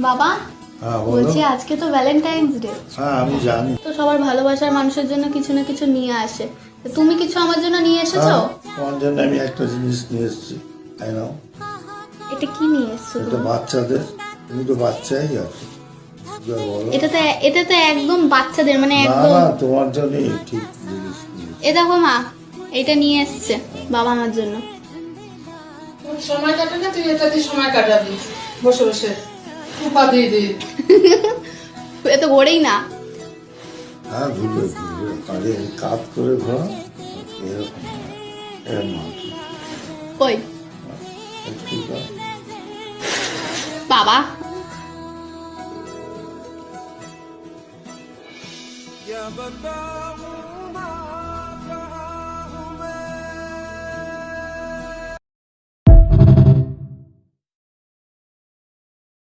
বাবা, হ্যাঁ বলো। বলছি আজকে তো ভ্যালেন্টাইন্স ডে, হ্যাঁ আমি জানি। তো সবার ভালোবাসার মানুষের জন্য কিছু না কিছু নিয়ে আসে। তো তুমি কিছু আমার জন্য নিয়ে এসেছো? হ্যাঁ, তোমার জন্য আমি একটা জিনিস নিয়ে এসেছি। তাই নাও। এটা কি নিয়ে এসেছো এটা তুমি? বাচ্চাদের, তুমি তো বাচ্চাই আছো। যা বলো। এটা তো একদম বাচ্চাদের, মানে না একদম। না, তোমার জন্যই ঠিক জিনিস নিয়েছি। এ দেখো মা, এটা নিয়ে এসছে বাবা আমার জন্য। তোর সময় কাটে না, তুই এটা দিয়ে সময় কাটাবি বসে বসে উপা দিয়ে দিয়ে। এ তো ঘোরেই না। হ্যাঁ ঘুরবে ঘুরবে, আরে কাত করে ঘোরা এরকম এরকম মাথা। কই একটু কাত। বাবা, क्या बताऊं